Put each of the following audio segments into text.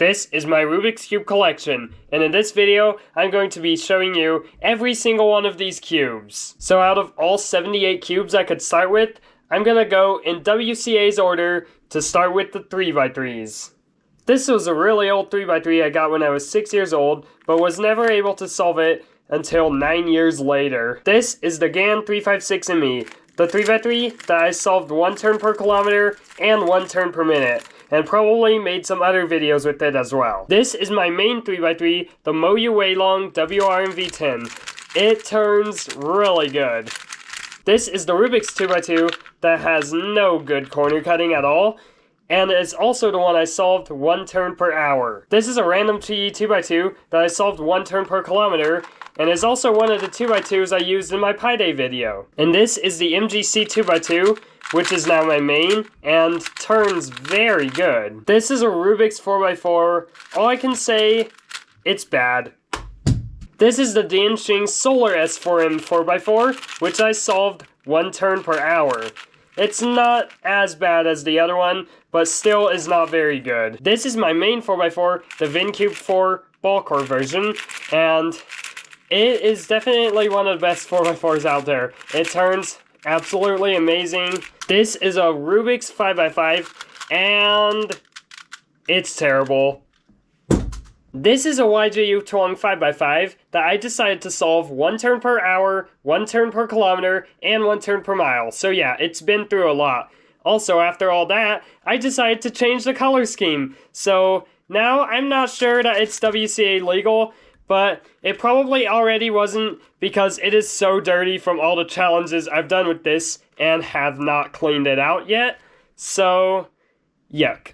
This is my Rubik's Cube collection, and in this video, I'm going to be showing you every single one of these cubes. So out of all 78 cubes I could start with, I'm gonna go in WCA's order to start with the 3x3s. This was a really old 3x3 I got when I was 6 years old, but was never able to solve it until 9 years later. This is the GAN 356ME, the 3x3 that I solved 1 turn per kilometer and 1 turn per minute, and probably made some other videos with it as well. This is my main 3x3, the Moyu Weilong WRMV10. It turns really good. This is the Rubik's 2x2 that has no good corner cutting at all, and it's also the one I solved 1 turn per hour. This is a random TE 2x2 that I solved 1 turn per kilometer, and is also one of the 2x2s I used in my Pi Day video. And this is the MGC 2x2, which is now my main, and turns very good. This is a Rubik's 4x4. All I can say, it's bad. This is the Dianxing Solar S4M 4x4, which I solved 1 turn per hour. It's not as bad as the other one, but still is not very good. This is my main 4x4, the Fynn Cube 4 ball core version, and it is definitely one of the best 4x4s out there. It turns absolutely amazing. This is a Rubik's 5x5, and it's terrible. This is a YJU Tuong 5x5 that I decided to solve 1 turn per hour, 1 turn per kilometer, and 1 turn per mile. So yeah, it's been through a lot. Also, after all that, I decided to change the color scheme. So now I'm not sure that it's WCA legal, but it probably already wasn't because it is so dirty from all the challenges I've done with this and have not cleaned it out yet. So, yuck.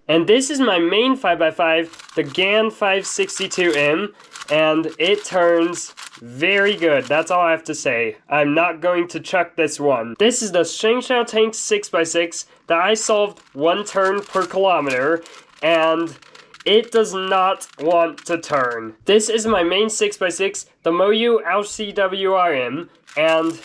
And this is my main 5x5, the GAN 562M, and it turns very good. That's all I have to say. I'm not going to chuck this one. This is the Shengshao Tank 6x6 that I solved 1 turn per kilometer, and it does not want to turn. This is my main 6x6, the Moyu LCWRM, and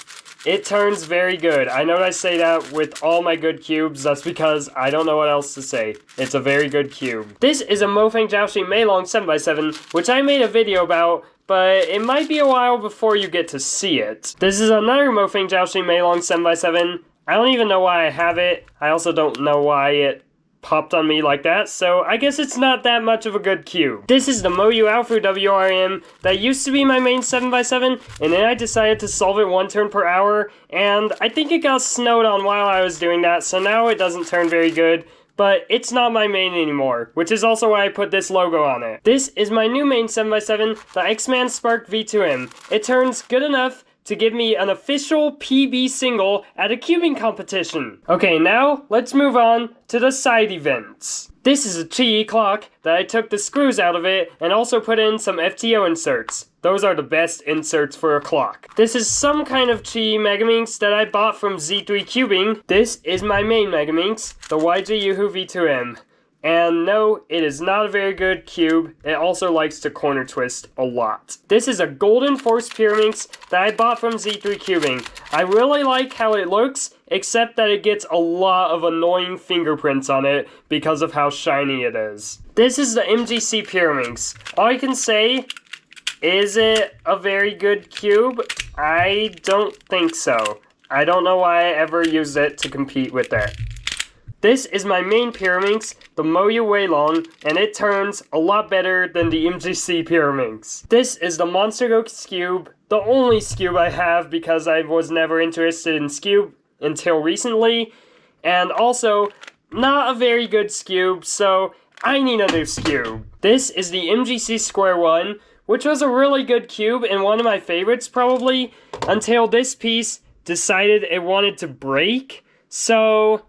it turns very good. I know I say that with all my good cubes, that's because I don't know what else to say. It's a very good cube. This is a Mofeng Jiaoxi Meilong 7x7, which I made a video about, but it might be a while before you get to see it. This is another Mofeng Jiaoxi Meilong 7x7. I don't even know why I have it. I also don't know why it popped on me like that, so I guess it's not that much of a good cube. This is the Moyu Alfu WRM that used to be my main 7x7, and then I decided to solve it 1 turn per hour, and I think it got snowed on while I was doing that, so now it doesn't turn very good, but it's not my main anymore, which is also why I put this logo on it. This is my new main 7x7, the X-Man Spark V2M. It turns good enough to give me an official PB single at a cubing competition. Okay, now let's move on to the side events. This is a Chi clock that I took the screws out of it and also put in some FTO inserts. Those are the best inserts for a clock. This is some kind of Chi Megaminx that I bought from Z3 Cubing. This is my main Megaminx, the YJ Yuhu V2M. And no, it is not a very good cube. It also likes to corner twist a lot. This is a Golden Force Pyraminx that I bought from Z3 Cubing. I really like how it looks, except that it gets a lot of annoying fingerprints on it because of how shiny it is. This is the MGC Pyraminx. All I can say, is it a very good cube? I don't think so. I don't know why I ever used it to compete with it. This is my main Pyraminx, the Moyu Weilong, and it turns a lot better than the MGC Pyraminx. This is the Monster Goku Cube, the only Cube I have because I was never interested in Cube until recently, and also not a very good Cube, so I need a new Cube. This is the MGC Square One, which was a really good cube and one of my favorites probably, until this piece decided it wanted to break, so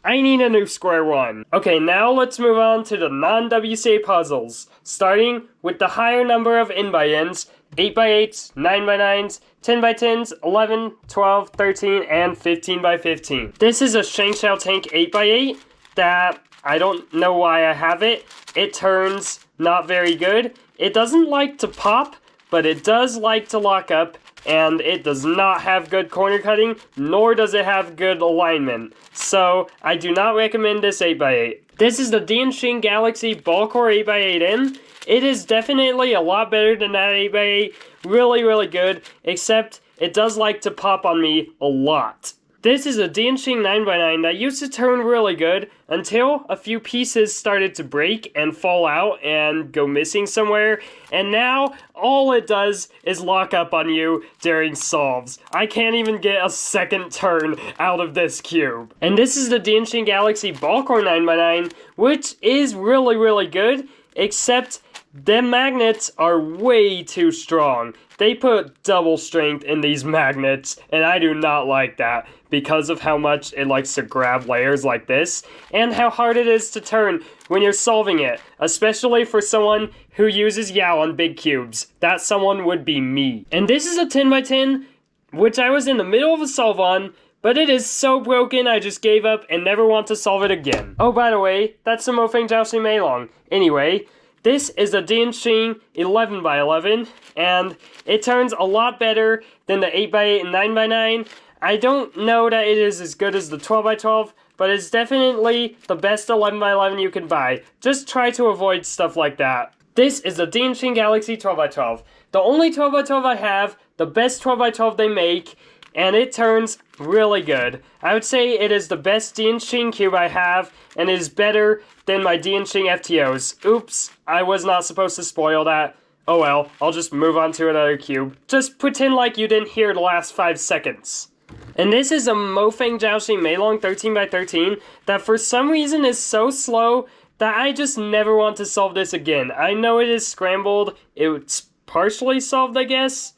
I need a new Square One. Okay, now let's move on to the non-WCA puzzles, starting with the higher number of in-by-ins, 8x8s, 9x9s, 10x10s, 11, 12, 13, and 15x15. This is a Shengshao Tank 8x8 that I don't know why I have it. It turns not very good. It doesn't like to pop, but it does like to lock up, and it does not have good corner cutting, nor does it have good alignment. So, I do not recommend this 8x8. This is the NxN Galaxy Ball Core 8x8N. It is definitely a lot better than that 8x8. Really, really good, except it does like to pop on me a lot. This is a NxN 9x9 that used to turn really good until a few pieces started to break and fall out and go missing somewhere, and now all it does is lock up on you during solves. I can't even get a second turn out of this cube. And this is the NxN Galaxy Ball Core 9x9, which is really, really good, except the magnets are way too strong. They put double strength in these magnets, and I do not like that because of how much it likes to grab layers like this, and how hard it is to turn when you're solving it, especially for someone who uses YAO on big cubes. That someone would be me. And this is a 10x10, which I was in the middle of a solve on, but it is so broken I just gave up and never want to solve it again. Oh, by the way, that's the Mofang Jousting Meilong. Anyway, this is a NxN 11x11, and it turns a lot better than the 8x8 and 9x9. I don't know that it is as good as the 12x12, but it's definitely the best 11x11 you can buy. Just try to avoid stuff like that. This is the NxN Galaxy 12x12. The only 12x12 I have, the best 12x12 they make, and it turns really good. I would say it is the best NxN cube I have, and it is better than my NxN FTOs. Oops, I was not supposed to spoil that. Oh well, I'll just move on to another cube. Just pretend like you didn't hear the last 5 seconds. And this is a Mofang Jousting Meilong 13x13 that for some reason is so slow that I just never want to solve this again. I know it is scrambled, it's partially solved I guess.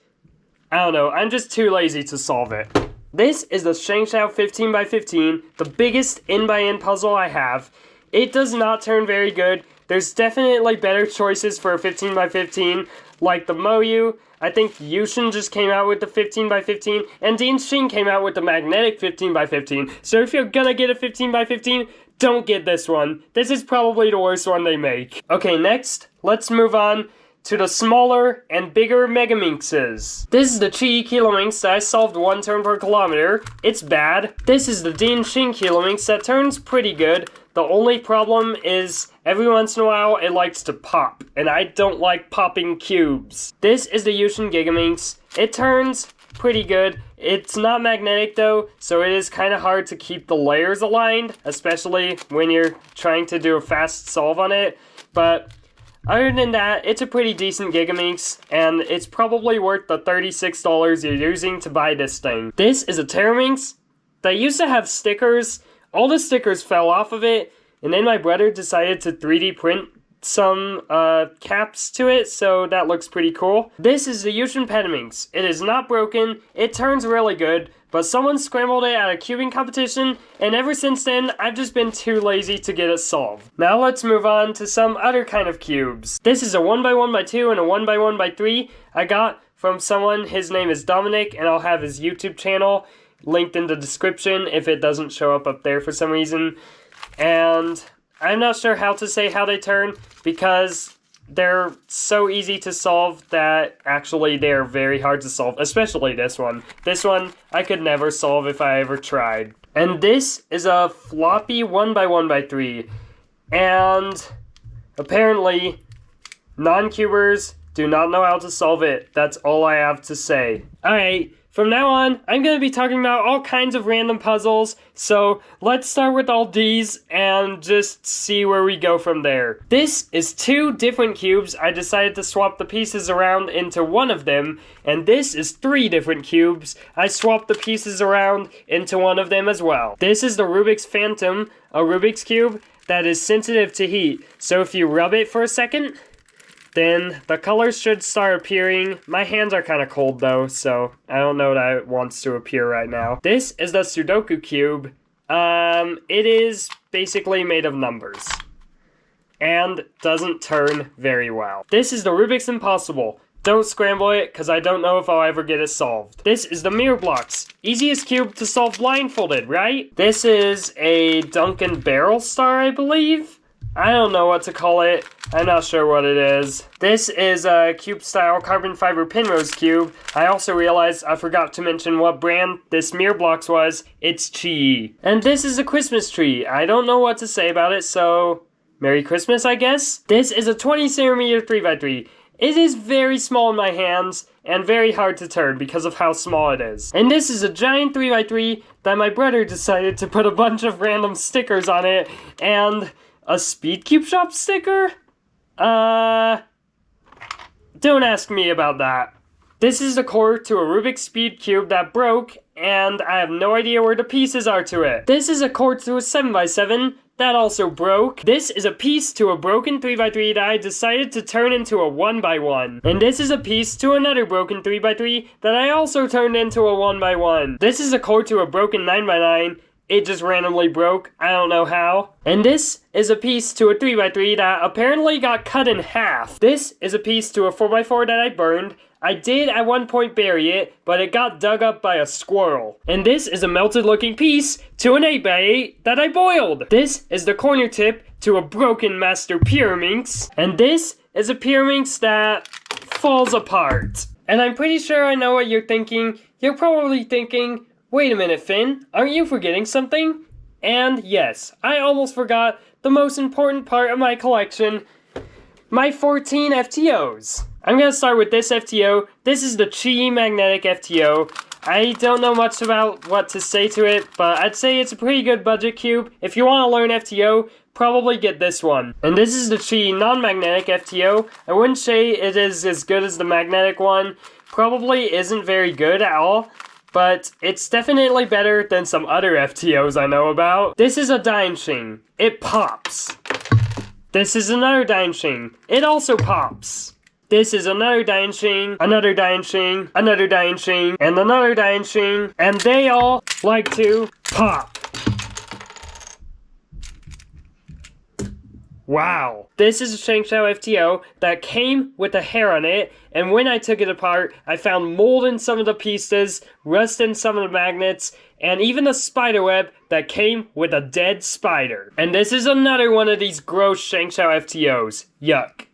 I don't know, I'm just too lazy to solve it. This is the Shangshao 15x15, the biggest N-by-N puzzle I have. It does not turn very good. There's definitely better choices for a 15x15, like the Moyu. I think Yushin just came out with the 15x15, and NxN came out with the magnetic 15x15. So if you're gonna get a 15x15, don't get this one. This is probably the worst one they make. Okay, next, let's move on to the smaller and bigger Mega Minxes. This is the Chi Kilo Minx that I solved 1 turn per kilometer. It's bad. This is the NxN Kilo Minx that turns pretty good. The only problem is every once in a while it likes to pop, and I don't like popping cubes. This is the Yushin Gigaminx. It turns pretty good. It's not magnetic though, so it is kind of hard to keep the layers aligned, especially when you're trying to do a fast solve on it, but other than that, it's a pretty decent Gigaminx, and it's probably worth the $36 you're using to buy this thing. This is a Terraminx that used to have stickers. All the stickers fell off of it, and then my brother decided to 3D print some caps to it, so that looks pretty cool. This is the Yushin Petaminx. It is not broken, it turns really good, but someone scrambled it at a cubing competition, and ever since then, I've just been too lazy to get it solved. Now let's move on to some other kind of cubes. This is a 1x1x2 and a 1x1x3 I got from someone. His name is Dominic, and I'll have his YouTube channel linked in the description if it doesn't show up there for some reason. And I'm not sure how to say how they turn, because they're so easy to solve that actually they're very hard to solve, especially this one. This one I could never solve if I ever tried. And this is a floppy 1x1x3, and apparently non-cubers do not know how to solve it. That's all I have to say. Alright, from now on, I'm going to be talking about all kinds of random puzzles, so let's start with all these and just see where we go from there. This is 2 different cubes. I decided to swap the pieces around into one of them, and this is 3 different cubes. I swapped the pieces around into one of them as well. This is the Rubik's Phantom, a Rubik's Cube that is sensitive to heat, so if you rub it for a second, then the colors should start appearing. My hands are kind of cold though, so I don't know that it wants to appear right now. This is the Sudoku Cube. It is basically made of numbers and doesn't turn very well. This is the Rubik's Impossible. Don't scramble it, because I don't know if I'll ever get it solved. This is the Mirror Blocks. Easiest cube to solve blindfolded, right? This is a Duncan Barrel Star, I believe. I don't know what to call it, I'm not sure what it is. This is a cube style carbon fiber pinrose cube. I also realized I forgot to mention what brand this mirror blocks was. It's Chi. And this is a Christmas tree. I don't know what to say about it, so Merry Christmas, I guess? This is a 20 centimeter 3x3. It is very small in my hands and very hard to turn because of how small it is. And this is a giant 3x3 that my brother decided to put a bunch of random stickers on it and a Speed Cube Shop sticker? Don't ask me about that. This is the core to a Rubik Speed Cube that broke, and I have no idea where the pieces are to it. This is a core to a 7x7 that also broke. This is a piece to a broken 3x3 that I decided to turn into a 1x1. And this is a piece to another broken 3x3 that I also turned into a 1x1. This is a core to a broken 9x9. It just randomly broke. I don't know how. And this is a piece to a 3x3 that apparently got cut in half. This is a piece to a 4x4 that I burned. I did at one point bury it, but it got dug up by a squirrel. And this is a melted looking piece to an 8x8 that I boiled. This is the corner tip to a broken master Minx. And this is a Minx that falls apart. And I'm pretty sure I know what you're thinking. You're probably thinking, wait a minute, Fynn, aren't you forgetting something? And yes, I almost forgot the most important part of my collection, my 14 FTOs. I'm gonna start with this FTO. This is the Chi Magnetic FTO. I don't know much about what to say to it, but I'd say it's a pretty good budget cube. If you want to learn FTO, probably get this one. And this is the Chi non-magnetic FTO. I wouldn't say it is as good as the magnetic one. Probably isn't very good at all, but it's definitely better than some other FTOs I know about. This is a Dainshing. It pops. This is another Dainshing. It also pops. This is another Dainshing, another Dainshing, another Dainshing, and another Dainshing, and they all like to pop. Wow. This is a Shangshao FTO that came with a hair on it, and when I took it apart, I found mold in some of the pieces, rust in some of the magnets, and even a spider web that came with a dead spider. And this is another one of these gross Shangshao FTOs. Yuck.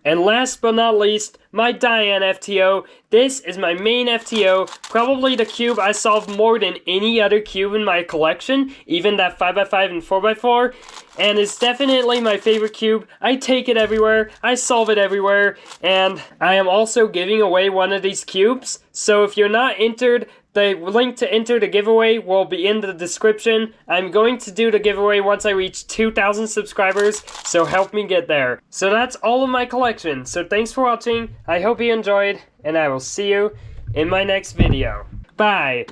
And last but not least, my Diane FTO. This is my main FTO, probably the cube I solved more than any other cube in my collection, even that 5x5 and 4x4, and it's definitely my favorite cube. I take it everywhere, I solve it everywhere, and I am also giving away one of these cubes, so if you're not entered, the link to enter the giveaway will be in the description. I'm going to do the giveaway once I reach 2,000 subscribers, so help me get there. So that's all of my collection. So thanks for watching, I hope you enjoyed, and I will see you in my next video. Bye!